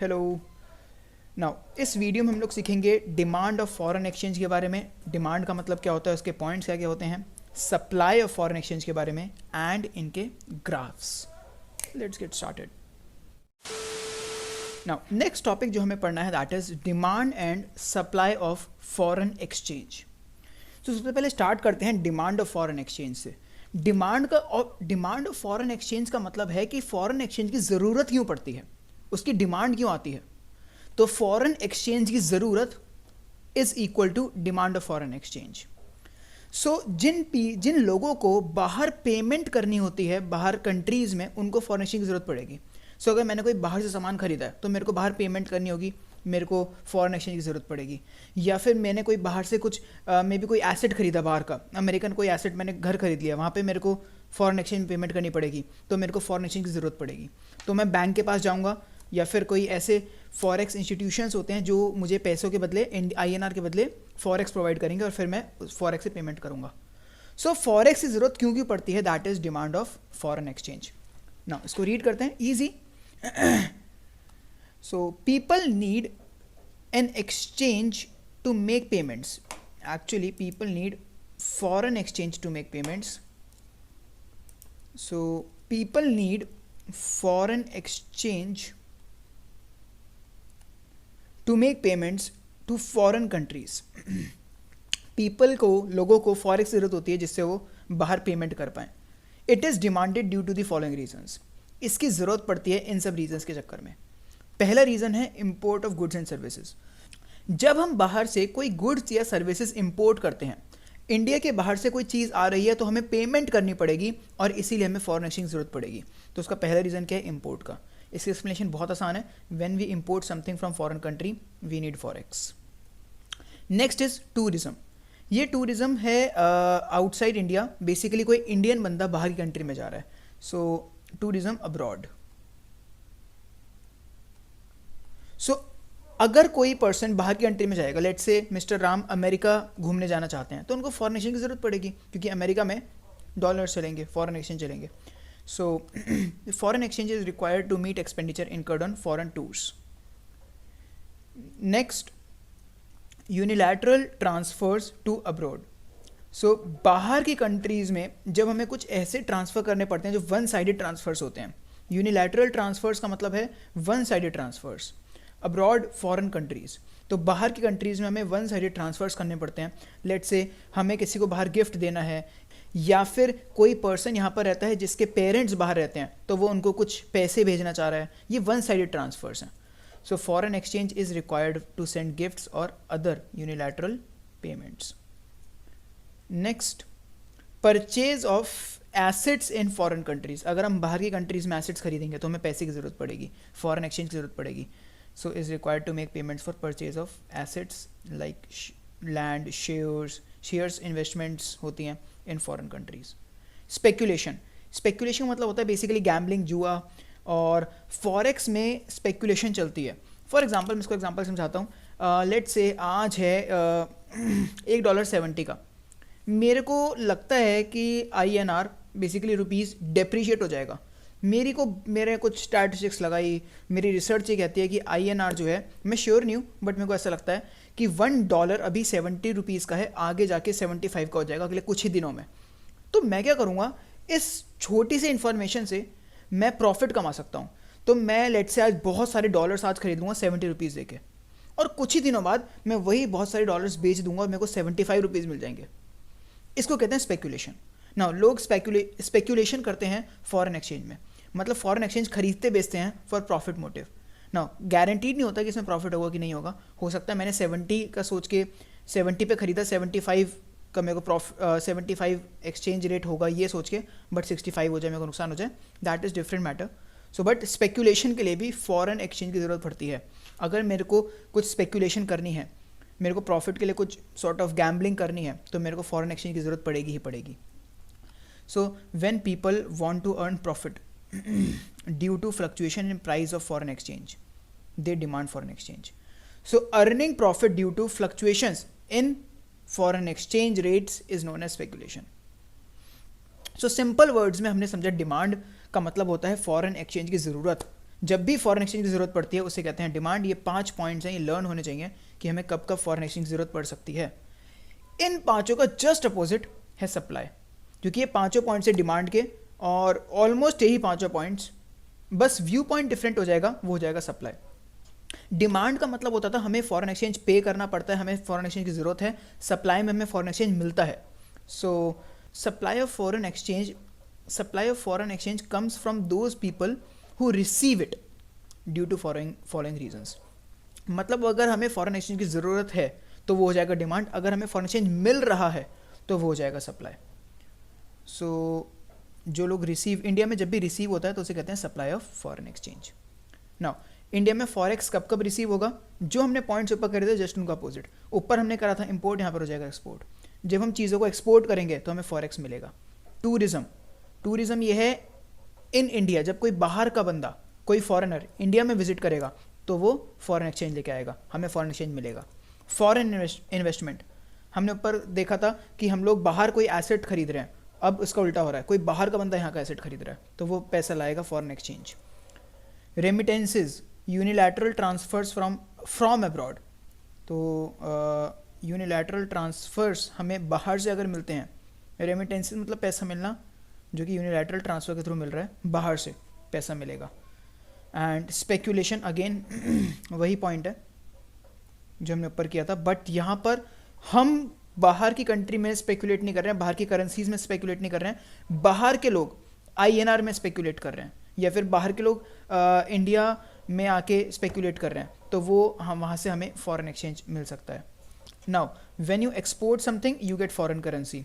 Hello. Now इस video में हम लोग सीखेंगे डिमांड ऑफ फॉरेन एक्सचेंज के बारे में। डिमांड का मतलब क्या होता है, उसके पॉइंट्स क्या क्या होते हैं, सप्लाई ऑफ फॉरेन एक्सचेंज के बारे में एंड इनके graphs. Let's get started. Now next topic जो हमें पढ़ना है that is demand and supply of foreign exchange. तो सबसे पहले स्टार्ट करते हैं डिमांड ऑफ फॉरेन एक्सचेंज से। डिमांड ऑफ फॉरेन एक्सचेंज का मतलब है कि फॉरेन एक्सचेंज की ज़रूरत क्यों पड़ती है, उसकी डिमांड क्यों आती है। तो फॉरेन एक्सचेंज की ज़रूरत is equal to demand of foreign exchange. So जिन लोगों को बाहर पेमेंट करनी होती है, बाहर कंट्रीज़ में, उनको फॉरेन एक्सचेंज की ज़रूरत पड़ेगी। सो अगर मैंने कोई बाहर से सामान खरीदा है तो मेरे को बाहर पेमेंट करनी होगी, मेरे को फॉरेन एक्सचेंज की ज़रूरत पड़ेगी। या फिर मैंने कोई बाहर से कुछ मे बी कोई एसेट खरीदा बाहर का, अमेरिकन कोई एसेट मैंने घर खरीद लिया, वहाँ पे मेरे को फॉरेन एक्सचेंज पेमेंट करनी पड़ेगी, तो मेरे को फॉरेन एक्सचेंज की ज़रूरत पड़ेगी। तो मैं बैंक के पास जाऊँगा या फिर कोई ऐसे फॉरेक्स इंस्टीट्यूशंस होते हैं जो मुझे पैसों के बदले INR के बदले फॉरेक्स प्रोवाइड करेंगे और फिर मैं उस फॉरेक्स से पेमेंट करूँगा। सो फॉरेक्स की ज़रूरत क्यों क्यों पड़ती है, that is demand of foreign exchange. ना इसको रीड करते हैं, easy. So people need an exchange to make payments. Actually people need foreign exchange to make payments. So people need foreign exchange to make payments to foreign countries. people को, लोगों को forex ज़रूरत होती है जिससे वो बाहर पेमेंट कर पाएँ। It is demanded due to the following reasons. इसकी ज़रूरत पड़ती है इन सब रीजंस के चक्कर में। पहला रीज़न है import of goods and services. जब हम बाहर से कोई गुड्स या सर्विसेज इंपोर्ट करते हैं, इंडिया के बाहर से कोई चीज़ आ रही है तो हमें पेमेंट करनी पड़ेगी और इसीलिए हमें फॉरेन एक्सचेंज की ज़रूरत पड़ेगी। तो उसका पहला रीज़न क्या है, इंपोर्ट का। इसकी एक्सप्लेनेशन बहुत आसान है, when we import something from foreign country we need forex. Next is tourism. ये टूरिज्म है आउटसाइड इंडिया, बेसिकली कोई इंडियन बंदा बाहर की कंट्री में जा रहा है, सो टूरिज्म अब्रॉड। सो अगर कोई पर्सन बाहर की कंट्री में जाएगा, let's say mister Ram America घूमने जाना चाहते हैं, तो उनको फॉरेन एक्सचेंज की ज़रूरत पड़ेगी क्योंकि अमेरिका में डॉलर्स चलेंगे, फॉरेन एक्सचेंज चलेंगे। So foreign exchange is required to meet expenditure incurred on foreign tours. Next, unilateral transfers to abroad. So बाहर की कंट्रीज़ में जब हमें कुछ ऐसे ट्रांसफ़र करने पड़ते हैं जो वन साइडेड ट्रांसफर्स होते हैं। यूनिलैटरल ट्रांसफर्स का मतलब है one sided transfers abroad foreign countries. तो बाहर की कंट्रीज़ में हमें वन साइडेड ट्रांसफर्स करने पड़ते हैं। लेट्स से हमें किसी को बाहर गिफ्ट देना है, या फिर कोई पर्सन यहाँ पर रहता है जिसके पेरेंट्स बाहर रहते हैं तो वो उनको कुछ पैसे भेजना चाह रहा है, ये वन साइडेड ट्रांसफर्स हैं। So foreign exchange is required to send gifts और other unilateral payments. Next, purchase of assets in foreign countries. अगर हम बाहर की कंट्रीज़ में एसेट्स खरीदेंगे तो हमें पैसे की ज़रूरत पड़ेगी, फॉरेन एक्सचेंज की ज़रूरत पड़ेगी। So is required to make payments for purchase of assets like land, shares investments होती हैं in foreign countries. Speculation मतलब होता है बेसिकली गैम्बलिंग, जुआ, और फॉरेक्स में स्पेकुलेशन चलती है। फॉर एग्जांपल मैं इसको एग्जांपल समझाता हूँ। लेट्स से आज है $1.70 का। मेरे को लगता है कि INR बेसिकली रुपीज़ डेप्रीशिएट हो जाएगा। मेरे कुछ स्टैटिस्टिक्स लगाई, मेरी रिसर्च ये कहती है कि INR जो है, मैं श्योर नहीं हूँ बट मेरे को ऐसा लगता है कि $1 अभी 70 रुपीज़ का है, आगे जाके 75 का हो जाएगा अगले कुछ ही दिनों में। तो मैं क्या करूँगा, इस छोटी सी इन्फॉर्मेशन से मैं प्रॉफिट कमा सकता हूँ। तो मैं लेट्स से आज बहुत सारे डॉलर्स आज खरीद लूँगा 70 रुपीज़ दे के, और कुछ ही दिनों बाद मैं वही बहुत सारे डॉलर्स बेच दूंगा और मेरे को 75 रुपीज़ मिल जाएंगे। इसको कहते हैं स्पेकुलेशन। ना लोग स्पेकुलेशन करते हैं फॉरेन एक्सचेंज में, मतलब फॉरेन एक्सचेंज खरीदते बेचते हैं फॉर प्रॉफिट मोटिव। ना गारंटीड नहीं होता कि इसमें प्रॉफिट होगा कि नहीं होगा। हो सकता है मैंने 70 का सोच के 70 पे खरीदा, 75 का मेरे को 75 एक्सचेंज रेट होगा ये सोच के, बट 65 हो जाए, मेरे को नुकसान हो जाए, that is different matter. So but speculation के लिए भी फॉरेन एक्सचेंज की ज़रूरत पड़ती है। अगर मेरे को कुछ स्पेकुलेशन करनी है, मेरे को प्रॉफिट के लिए कुछ सॉर्ट ऑफ गैम्बलिंग करनी है, तो मेरे को फॉरेन एक्सचेंज की ज़रूरत पड़ेगी ही पड़ेगी। So when people want to earn profit due to fluctuation in price of foreign exchange, they demand foreign exchange. So earning profit due to fluctuations in foreign exchange rates is known as speculation. So simple words में हमने समझा demand का मतलब होता है foreign exchange की ज़रूरत, जब भी फॉरेन एक्सचेंज की ज़रूरत पड़ती है उसे कहते हैं डिमांड। ये 5 पॉइंट्स हैं, ये लर्न होने चाहिए कि हमें कब कब फॉरेन एक्सचेंज की ज़रूरत पड़ सकती है। इन पांचों का जस्ट अपोजिट है सप्लाई, क्योंकि ये पांचों पॉइंट्स है डिमांड के, और ऑलमोस्ट यही पांचों पॉइंट्स, बस व्यू पॉइंट डिफरेंट हो जाएगा, वो हो जाएगा सप्लाई। डिमांड का मतलब होता था हमें फॉरेन एक्सचेंज पे करना पड़ता है, हमें फॉरेन एक्सचेंज की ज़रूरत है, सप्लाई में हमें फॉरेन एक्सचेंज मिलता है। So supply of foreign exchange comes from those people who receive it due to following reasons. मतलब अगर हमें फॉरेन एक्सचेंज की ज़रूरत है तो वो हो जाएगा डिमांड, अगर हमें फॉरेन एक्सचेंज मिल रहा है तो वो हो जाएगा सप्लाई। सो जो लोग रिसीव, इंडिया में जब भी रिसीव होता है तो उसे कहते हैं supply of foreign exchange. Now India में फॉरेक्स कब कब रिसीव होगा? जो हमने पॉइंट्स ऊपर करे थे जस्ट उनका अपोजिट। ऊपर हमने करा था इंपोर्ट, यहाँ पर हो जाएगा एक्सपोर्ट। जब हम चीज़ों को एक्सपोर्ट करेंगे तो हमें फॉरेक्स मिलेगा। टूरिज्म ये है इन इंडिया, जब कोई बाहर का बंदा, कोई फॉरेनर इंडिया में विजिट करेगा तो वो फॉरेन एक्सचेंज लेके आएगा, हमें फॉरेन एक्सचेंज मिलेगा। फॉरेन इन्वेस्टमेंट, हमने ऊपर देखा था कि हम लोग बाहर कोई एसेट खरीद रहे हैं, अब इसका उल्टा हो रहा है, कोई बाहर का बंदा यहाँ का एसेट खरीद रहा है तो वो पैसा लाएगा foreign exchange. Remittances, unilateral transfers from abroad, तो यूनिलैटरल ट्रांसफर्स हमें बाहर से अगर मिलते हैं, रेमिटेंसेज मतलब पैसा मिलना जो कि यूनिलैटरल ट्रांसफ़र के थ्रू मिल रहा है, बाहर से पैसा मिलेगा। एंड स्पेक्यूलेशन, अगेन वही पॉइंट है जो हमने ऊपर किया था, बट यहाँ पर हम बाहर की कंट्री में स्पेकुलेट नहीं कर रहे हैं, बाहर की करेंसीज में स्पेकुलेट नहीं कर रहे हैं, बाहर के लोग INR में स्पेकुलेट कर रहे हैं, या फिर बाहर के लोग इंडिया में आके स्पेकुलेट कर रहे हैं, तो वो हम वहाँ से हमें फॉरेन एक्सचेंज मिल सकता है। Now when you export something you get foreign currency.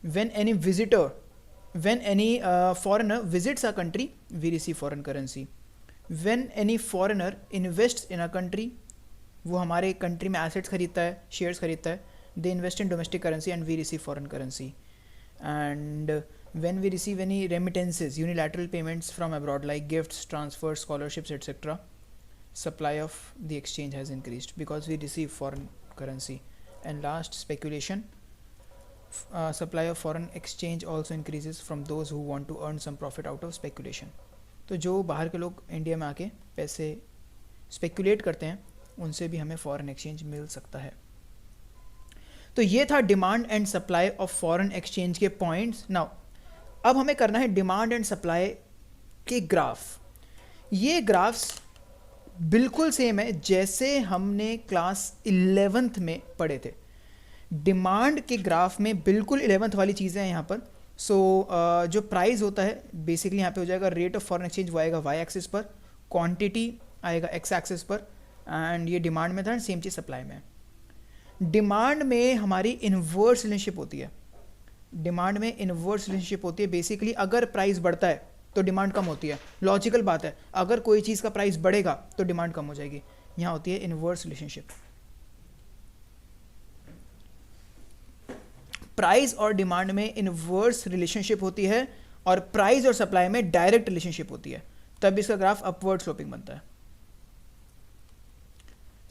When any foreigner visits a country we receive foreign currency. When any foreigner invests in a country, वो हमारे कंट्री में एसेट्स खरीदता है, शेयर्स खरीदता है, they invest in domestic currency and we receive foreign currency. And when we receive any remittances, unilateral payments from abroad like gifts, transfers, scholarships, etc., supply of the exchange has increased because we receive foreign currency. And last, speculation, supply of foreign exchange also increases from those who want to earn some profit out of speculation. तो जो बाहर के लोग India में आके पैसे speculate करते हैं उनसे भी हमें फॉरेन एक्सचेंज मिल सकता है। तो ये था demand and supply of foreign exchange के पॉइंट्स। नाउ अब हमें करना है डिमांड एंड सप्लाई के ग्राफ। ये ग्राफ्स बिल्कुल सेम है जैसे हमने क्लास 11th में पढ़े थे। डिमांड के ग्राफ में बिल्कुल 11th वाली चीज़ें हैं यहाँ पर। जो प्राइस होता है बेसिकली यहाँ पे हो जाएगा रेट ऑफ फॉरेन एक्सचेंज, वो आएगा वाई एक्सिस पर, क्वांटिटी आएगा एक्स एक्सिस पर, एंड ये डिमांड में था, सेम चीज़ सप्लाई में। डिमांड में हमारी इन्वर्स रिलेशनशिप होती है। बेसिकली अगर प्राइस बढ़ता है तो डिमांड कम होती है, लॉजिकल बात है। अगर कोई चीज़ का प्राइस बढ़ेगा तो डिमांड कम हो जाएगी, यहाँ होती है इन्वर्स रिलेशनशिप। प्राइस और डिमांड में इन्वर्स रिलेशनशिप होती है और प्राइस और सप्लाई में डायरेक्ट रिलेशनशिप होती है, तब इसका ग्राफ अपवर्ड स्लोपिंग बनता है।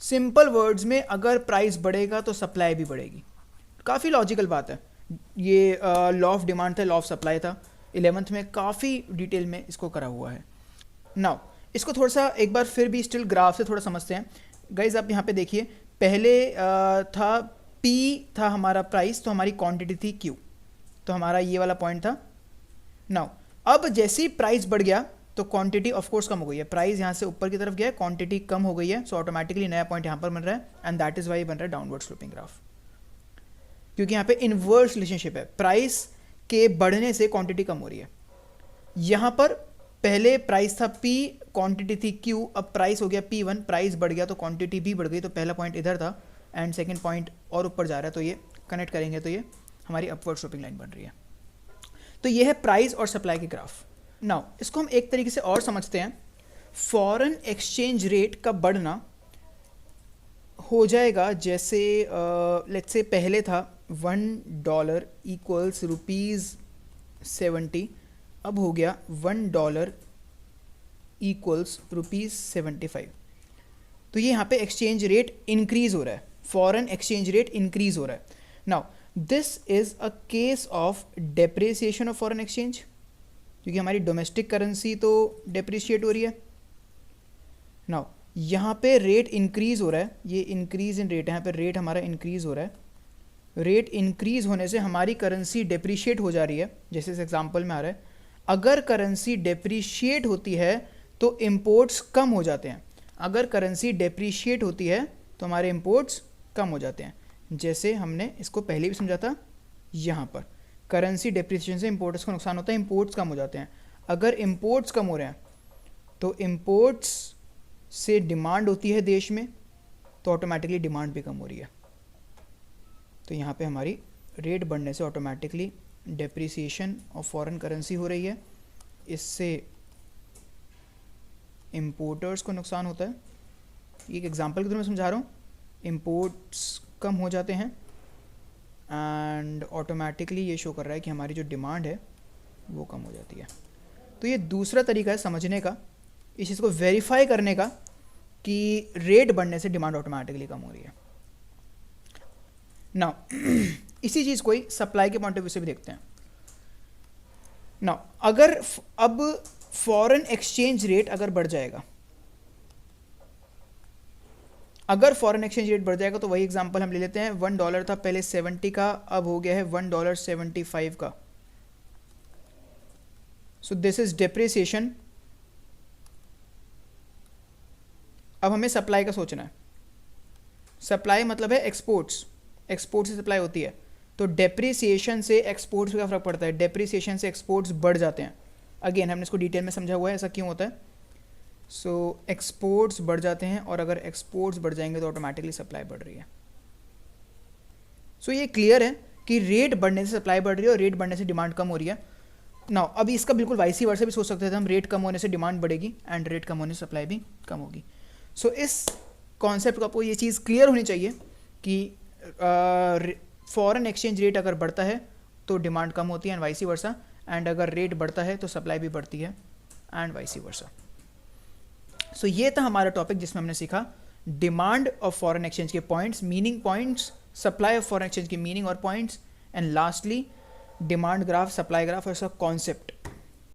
सिंपल वर्ड्स में अगर प्राइस बढ़ेगा तो सप्लाई भी बढ़ेगी, काफ़ी लॉजिकल बात है। ये लॉ ऑफ डिमांड था, लॉ ऑफ सप्लाई था, 11th में काफ़ी डिटेल में इसको करा हुआ है। नाउ इसको थोड़ा सा एक बार फिर भी स्टिल ग्राफ से थोड़ा समझते हैं। गाइज आप यहाँ पे देखिए, पहले था P था हमारा प्राइस, तो हमारी क्वांटिटी थी Q, तो हमारा ये वाला पॉइंट था। नाउ अब जैसे ही प्राइस बढ़ गया तो क्वांटिटी ऑफ कोर्स कम हो गई है, प्राइस यहाँ से ऊपर की तरफ गया है, क्वांटिटी कम हो गई है, सो ऑटोमेटिकली नया पॉइंट यहाँ पर बन रहा है, एंड दैट इज वाई बन रहा है डाउनवर्ड स्लोपिंग ग्राफ, क्योंकि यहाँ पे इनवर्स रिलेशनशिप है, प्राइस के बढ़ने से क्वांटिटी कम हो रही है। यहाँ पर पहले प्राइस था P, क्वांटिटी थी Q, अब प्राइस हो गया P1, प्राइस बढ़ गया तो क्वांटिटी भी बढ़ गई, तो पहला पॉइंट इधर था एंड सेकंड पॉइंट और ऊपर जा रहा है, तो ये कनेक्ट करेंगे तो ये हमारी अपवर्ड स्लोपिंग लाइन बन रही है। तो ये है प्राइस और सप्लाई के ग्राफ। नाउ इसको हम एक तरीके से और समझते हैं, फॉरेन एक्सचेंज रेट का बढ़ना हो जाएगा जैसे लेट्स से पहले था $1 इक्वल्स ₹70, अब हो गया $1 इक्वल्स ₹75। तो ये यहाँ पे एक्सचेंज रेट इंक्रीज हो रहा है, फॉरेन एक्सचेंज रेट इंक्रीज हो रहा है। Now this is a case of depreciation of foreign exchange, क्योंकि हमारी डोमेस्टिक करेंसी तो डेप्रिशिएट हो रही है, नाउ यहाँ पे रेट इंक्रीज हो रहा है, ये इंक्रीज इन रेट है, यहाँ पे रेट हमारा इंक्रीज हो रहा है। रेट इंक्रीज होने से हमारी करेंसी डेप्रिशिएट हो जा रही है, जैसे इस एग्जांपल में आ रहा है। अगर करेंसी डेप्रिशिएट होती है तो इम्पोर्ट्स कम हो जाते हैं। अगर करेंसी डेप्रिशिएट होती है तो हमारे इम्पोर्ट्स कम हो जाते हैं, जैसे हमने इसको पहले भी समझा था। यहाँ पर करेंसी डेप्रिसिएशन से इम्पोर्ट्स को नुकसान होता है, इम्पोर्ट्स कम हो जाते हैं। अगर इम्पोर्ट्स कम हो रहे हैं तो इम्पोर्ट्स से डिमांड होती है देश में, तो ऑटोमेटिकली डिमांड भी कम हो रही है। तो यहाँ पे हमारी रेट बढ़ने से automatically depreciation of foreign currency हो रही है, इससे इम्पोर्टर्स को नुकसान होता है। एक एग्जांपल के थ्रू मैं समझा रहा हूँ, इम्पोर्ट्स कम हो जाते हैं एंड ऑटोमेटिकली ये शो कर रहा है कि हमारी जो डिमांड है वो कम हो जाती है। तो ये दूसरा तरीका है समझने का, इस चीज़ को वेरीफाई करने का कि रेट बढ़ने से डिमांड ऑटोमेटिकली कम हो रही है। नाउ इसी चीज़ को ही सप्लाई के पॉइंट ऑफ व्यू से भी देखते हैं। नाउ अगर अब फॉरेन एक्सचेंज रेट अगर बढ़ जाएगा, अगर फॉरेन एक्सचेंज रेट बढ़ जाएगा तो वही एग्जांपल हम ले लेते हैं। $1 था पहले 70 का, अब हो गया है $1.75 का। So this is depreciation. अब हमें सप्लाई का सोचना है। सप्लाई मतलब है एक्सपोर्ट्स, एक्सपोर्ट से सप्लाई होती है, तो डेप्रिसिएशन से एक्सपोर्ट्स का फर्क पड़ता है। डेप्रिसिएशन से एक्सपोर्ट्स बढ़ जाते हैं। अगेन हमने इसको डिटेल में समझा हुआ है ऐसा क्यों होता है। सो एक्सपोर्ट्स बढ़ जाते हैं, और अगर एक्सपोर्ट्स बढ़ जाएंगे तो ऑटोमेटिकली सप्लाई बढ़ रही है। सो ये क्लियर है कि रेट बढ़ने से सप्लाई बढ़ रही है और रेट बढ़ने से डिमांड कम हो रही है। नाउ अभी इसका बिल्कुल वाइस वर्सा भी सोच सकते थे हम, रेट कम होने से डिमांड बढ़ेगी एंड रेट कम होने से सप्लाई भी कम होगी। सो इस कॉन्सेप्ट को आपको ये चीज़ क्लियर होनी चाहिए कि फॉरेन एक्सचेंज रेट अगर बढ़ता है तो डिमांड कम होती है एंड वाइस वर्सा, एंड अगर रेट बढ़ता है तो सप्लाई भी बढ़ती है एंड वाइस वर्सा। सो ये था हमारा टॉपिक जिसमें हमने सीखा डिमांड ऑफ फॉरेन एक्सचेंज के points, meaning points, supply of foreign exchange की मीनिंग और points, and lastly demand graph, supply graph और इसका कॉन्सेप्ट।